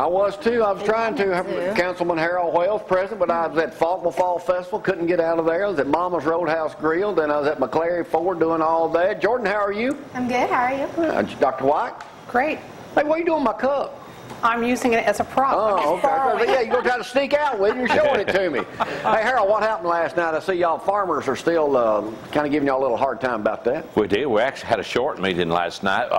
I was too. I was trying to have Councilman Harold Wells present, but I was at Faulkner Fall Festival, couldn't get out of there. I was at Mama's Roadhouse Grill, then I was at McClary Ford doing all that. Jordan, how are you? I'm good. How are you? Dr. White? Great. Hey, what are you doing with my cup? I'm using it as a prop. Oh, okay. Yeah, you're going to try to sneak out with it. You're showing it to me. Hey, Harold, what happened last night? I see y'all farmers are still kind of giving y'all a little hard time about that. We did. We actually had a short meeting last night.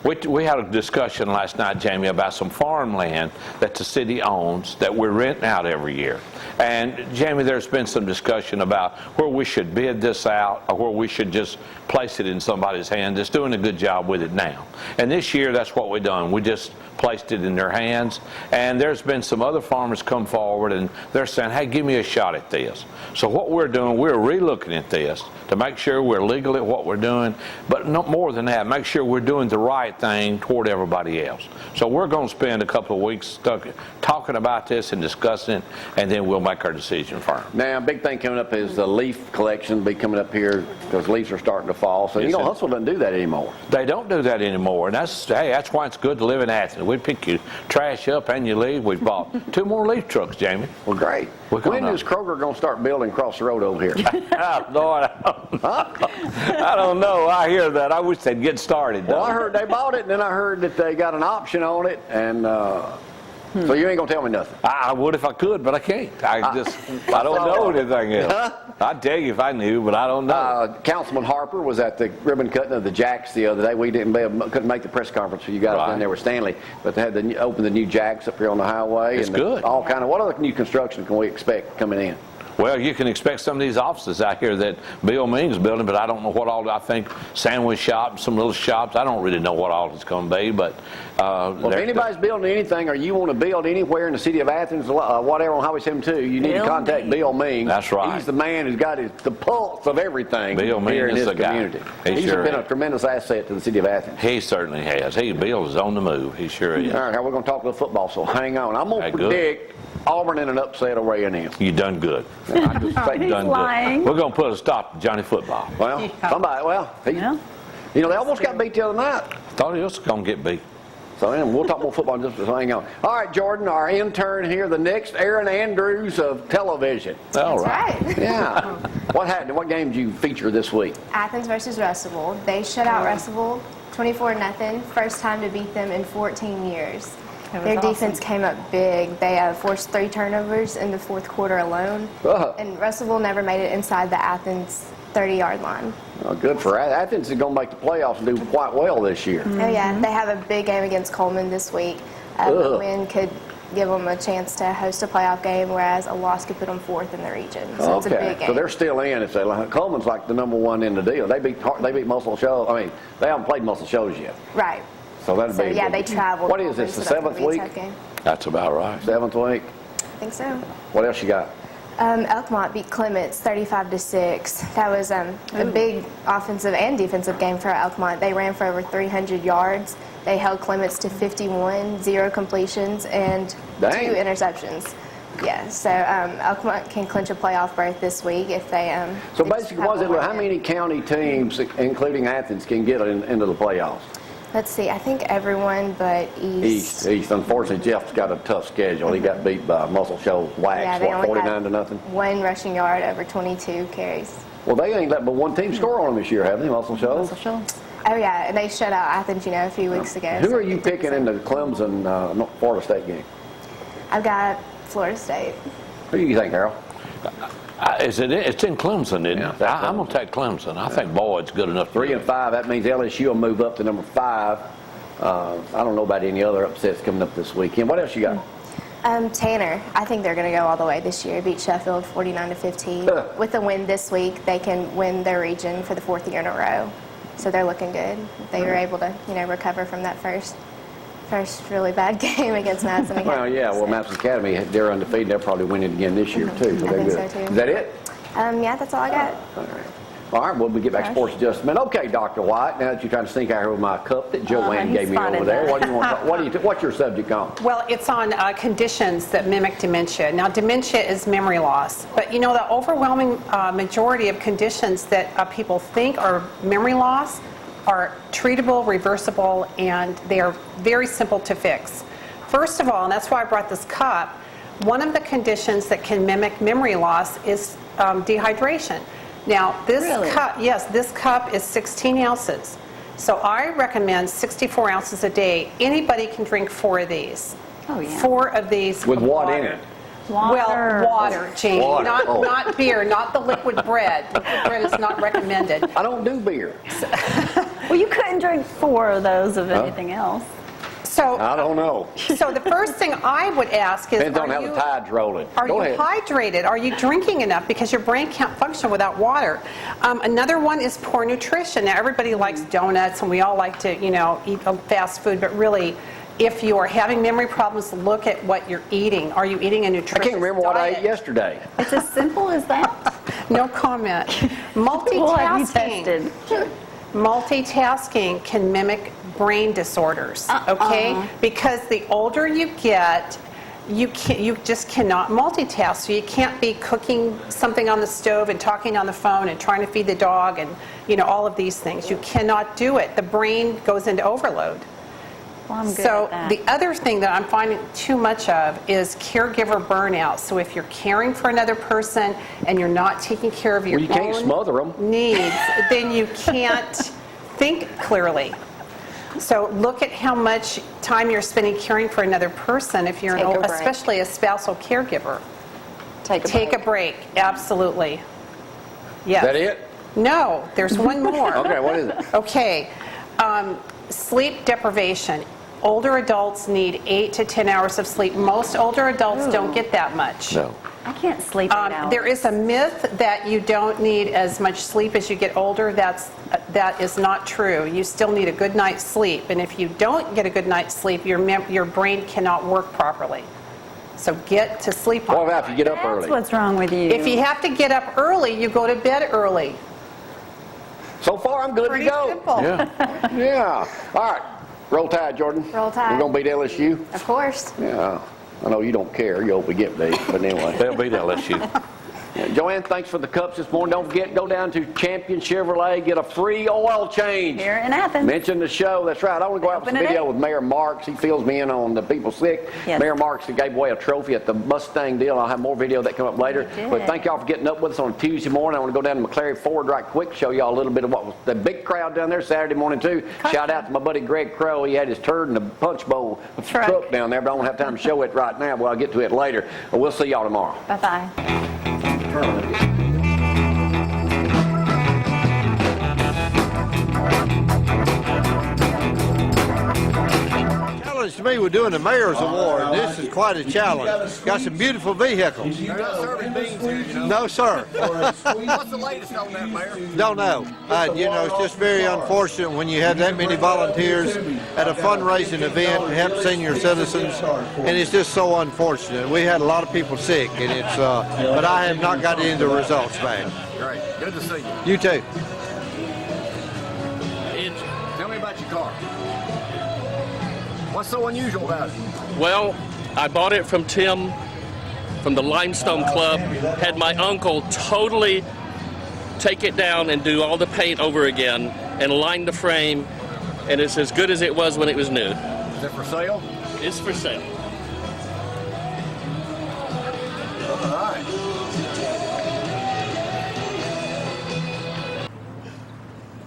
We had a discussion last night, Jamie, about some farmland that the city owns that we're renting out every year. And, Jamie, there's been some discussion about where we should bid this out or where we should just place it in somebody's hand that's doing a good job with it now. And this year, that's what we've done. We just placed it in their hands. And there's been some other farmers come forward and they're saying, hey, give me a shot at this. So what we're doing, we're re-looking at this to make sure we're legal at what we're doing, but no more than that, make sure we're doing the right thing toward everybody else. So we're going to spend a couple of weeks talking about this and discussing it, and then we'll make our decision firm. Now, a big thing coming up is the leaf collection will be coming up here because leaves are starting to fall. So, Yes, Huntsville doesn't do that anymore. They don't do that anymore, and that's why it's good to live in Athens. We pick your trash up and you leave. We've bought 2 more leaf trucks, Jamie. Well, great. When is Kroger going to start building across the road over here? Lord, I don't know. I hear that. I wish they'd get started. Well, I heard they bought it, and then I heard that they got an option on it, and so you ain't going to tell me nothing. I would if I could, but I can't. I don't know anything else. I'd tell you if I knew, but I don't know. Councilman Harper was at the ribbon cutting of the Jacks the other day. We couldn't make the press conference for you guys down there with Stanley, but they had opened the new Jacks up here on the highway. It's good. What other new construction can we expect coming in? Well, you can expect some of these offices out here that Bill Ming's building, but I don't know what all. I think sandwich shops, some little shops. I don't really know what all it's going to be, but. Well, if anybody's building anything or you want to build anywhere in the city of Athens, whatever on Highway 72, you need to contact Bill Ming. That's right. He's the man who's got the pulse of everything Bill Ming here in is this the community. Guy. He's been a tremendous asset to the city of Athens. He certainly has. Bill is on the move. He sure is. All right, now we're going to talk a little football, so hang on. I'm going to predict Auburn in an upset over A&M. You done good. I just think done good. We're going to put a stop to Johnny Football. Well, they almost got beat the other night. Thought he was going to get beat. So we'll talk more football in just a hang on. All right, Jordan, our intern here, the next Aaron Andrews of television. All right. Yeah. What happened? What game did you feature this week? Athens versus Russellville. They shut out Russellville 24-0. First time to beat them in 14 years. Their defense came up big. They forced 3 turnovers in the fourth quarter alone. And Russellville never made it inside the Athens 30-yard line. Well, good for Athens. Is going to make the playoffs and do quite well this year. Oh, yeah. They have a big game against Coleman this week. A win could give them a chance to host a playoff game, whereas a loss could put them 4th in the region. So it's a big game. So they're still in. If Coleman's like the #1 in the deal. They beat Muscle Shoals. I mean, they haven't played Muscle Shoals yet. Right. So that'd be. Yeah, they traveled. What is this? The 7th week? That's about right. 7th week. I think so. What else you got? Elkmont beat Clements 35-6. That was a big offensive and defensive game for Elkmont. They ran for over 300 yards. They held Clements to 51, 0 completions, and 2 interceptions. Yeah, so Elkmont can clinch a playoff berth this week if they. So basically, how many county teams, including Athens, can get into the playoffs? Let's see. I think everyone but East. East. Unfortunately, Jeff's got a tough schedule. He got beat by Muscle Shoals Wax, 49-0. 1 rushing yard over 22 carries. Well, they ain't let but one team score on them this year, have they, Muscle Shoals? Oh, yeah, and they shut out Athens, a few weeks ago. Who are you picking in the Clemson Florida State game? I've got Florida State. Who do you think, Harold? It's in Clemson, isn't it? I'm going to take Clemson. I think Boyd's good enough. 3 and 5. That means LSU will move up to number 5. I don't know about any other upsets coming up this weekend. What else you got? Tanner. I think they're going to go all the way this year. Beat Sheffield 49-15. With a win this week, they can win their region for the 4th year in a row. So they're looking good. They were able to, recover from that first really bad game against Madison Academy. Well, yeah. Well, Madison Academy, they're undefeated. They'll probably win it again this year too. So I think so too. Is that it? Yeah, that's all I got. All right. All right, well, we'll get back to sports in just a minute. Okay, Dr. White, now that you're trying to sneak out here with my cup that Joanne gave me over there, what do you want? What's your subject on? Well, it's on conditions that mimic dementia. Now, dementia is memory loss, but the overwhelming majority of conditions that people think are memory loss are treatable, reversible, and they are very simple to fix. first of all, and that's why I brought this cup, one of the conditions that can mimic memory loss is dehydration. Now, this cup, yes, this cup is 16 ounces. So I recommend 64 ounces a day. Anybody can drink 4 of these. Oh, yeah. 4 of these With what in it? Well, water, Janie, Water. not beer, not the liquid bread. Liquid bread is not recommended. I don't do beer. Well, you couldn't drink 4 of those of anything else. So, I don't know. so the first thing I would ask is, Depends on how the tide's rolling. are Go you ahead. hydrated? Are you drinking enough? Because your brain can't function without water. Another one is poor nutrition. Now, everybody likes donuts, and we all like to, eat fast food, but really, if you are having memory problems, look at what you're eating. Are you eating a I nutritious can't remember what I ate diet? yesterday. It's as simple as that. No comment. Well, have you Multitasking. tested? Multitasking can mimic brain disorders, okay? Because the older you get, you just cannot multitask. So you can't be cooking something on the stove and talking on the phone and trying to feed the dog and all of these things. You cannot do it. The brain goes into overload. Well, I'm good So at that. the other thing that I'm finding too much of is caregiver burnout. So if you're caring for another person and you're not taking care of your Well, you can't own smother 'em. needs, then you can't think clearly. So look at how much time you're spending caring for another person if you're Take a break. especially a spousal caregiver. Take a break, absolutely. Yes. Is that it? No, there's one more. Okay, what is it? Okay, sleep deprivation. Older adults need 8 to 10 hours of sleep. Most older adults don't get that much. No. I can't sleep 8 hours. There is a myth that you don't need as much sleep as you get older. That is not true. You still need a good night's sleep, and if you don't get a good night's sleep, your brain cannot work properly. So get to sleep on What about if you get up That's early? what's wrong with you. If you have to get up early, you go to bed early. So far, I'm good Pretty to go. simple. Yeah. Yeah. All right. Roll Tide, Jordan. Roll Tide. We're going to beat LSU? Of course. Yeah. I know you don't care. You hope we get beat, but anyway. They'll beat LSU. Joanne, thanks for the cups this morning. Don't forget, go down to Champion Chevrolet, get a free oil change. Here in Athens. Mention the show. That's right. I want to go out with some Open it video up. with Mayor Marks. He fills me in on the people sick. Yes. Mayor Marks gave away a trophy at the Mustang deal. I'll have more video of that come up later. He did. But thank y'all for getting up with us on a Tuesday morning. I want to go down to McClary Ford right quick, show y'all a little bit of what was the big crowd down there Saturday morning too. Shout out to my buddy Greg Crow. He had his turd in the punch bowl truck down there, but I don't have time to show it right now. Well, I'll get to it later. But we'll see y'all tomorrow. Bye-bye. Challenge to me, we're doing the Mayor's Award. This is quite a challenge. Got some beautiful vehicles. You're not serving beans here, you know. No, sir. What's the latest on that, Mayor? Don't know. It's just very unfortunate when you have that many volunteers at a fundraising event to help senior citizens, and it's just so unfortunate. We had a lot of people sick, and it's. But I have not got any of the results back. Great. Good to see you. You too. Tell me about your car. What's so unusual about it? Well, I bought it from Tim from the Limestone Club, had my uncle totally take it down and do all the paint over again and line the frame, and it's as good as it was when it was new. Is it for sale? It's for sale. All right.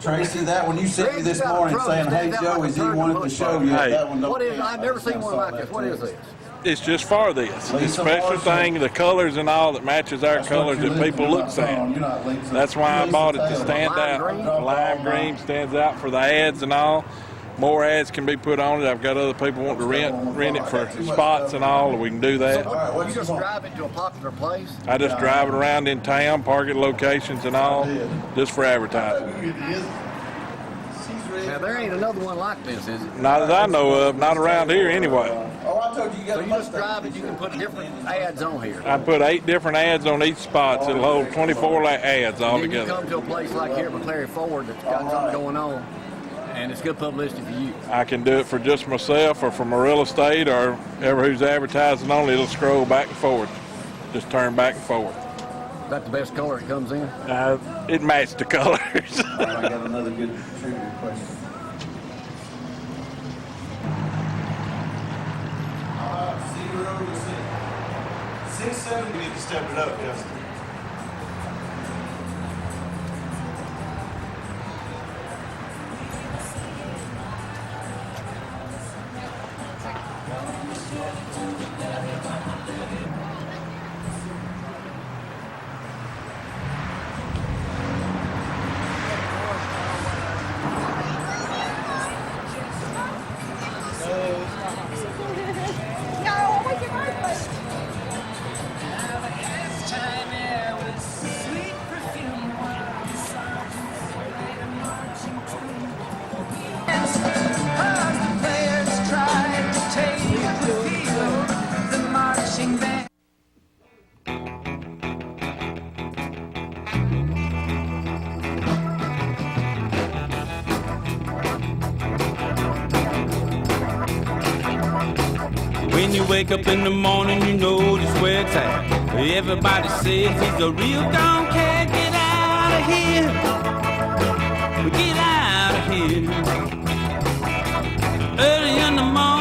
Tracy, that one you sent me this morning saying, hey, Joey, he wanted to show you that one. What is, I've never seen one like this. What is this? It's just for this. The special thing, the colors and all that matches our colors that people looks at. That's why I bought it to stand out. Lime green stands out for the ads and all. More ads can be put on it. I've got other people want to rent it for spots and all, and we can do that. So you just drive it to a popular place? I just drive it around in town, park at locations and all, just for advertising. Now, there ain't another one like this, is it? Not that I know of, not around here anyway. Oh, I told you you got So a you just Mustang. drive it, you can put different ads on here. I put 8 different ads on each spot, so it'll hold 24 ads all Then you together. come to a place like here at McClary Ford that's got something going on, and it's good publicity for you. I can do it for just myself or for my real estate or ever who's advertising on it. It'll scroll back and forward. Just turn back and forward. Is that the best color it comes in? It matched the colors. I got another good trivia question. 6, 7, you need to step it up, Justin. When you wake up in the morning, you know just where it's at. Everybody says he's a real don't care. Get out of here. Get out of here. Early in the morning.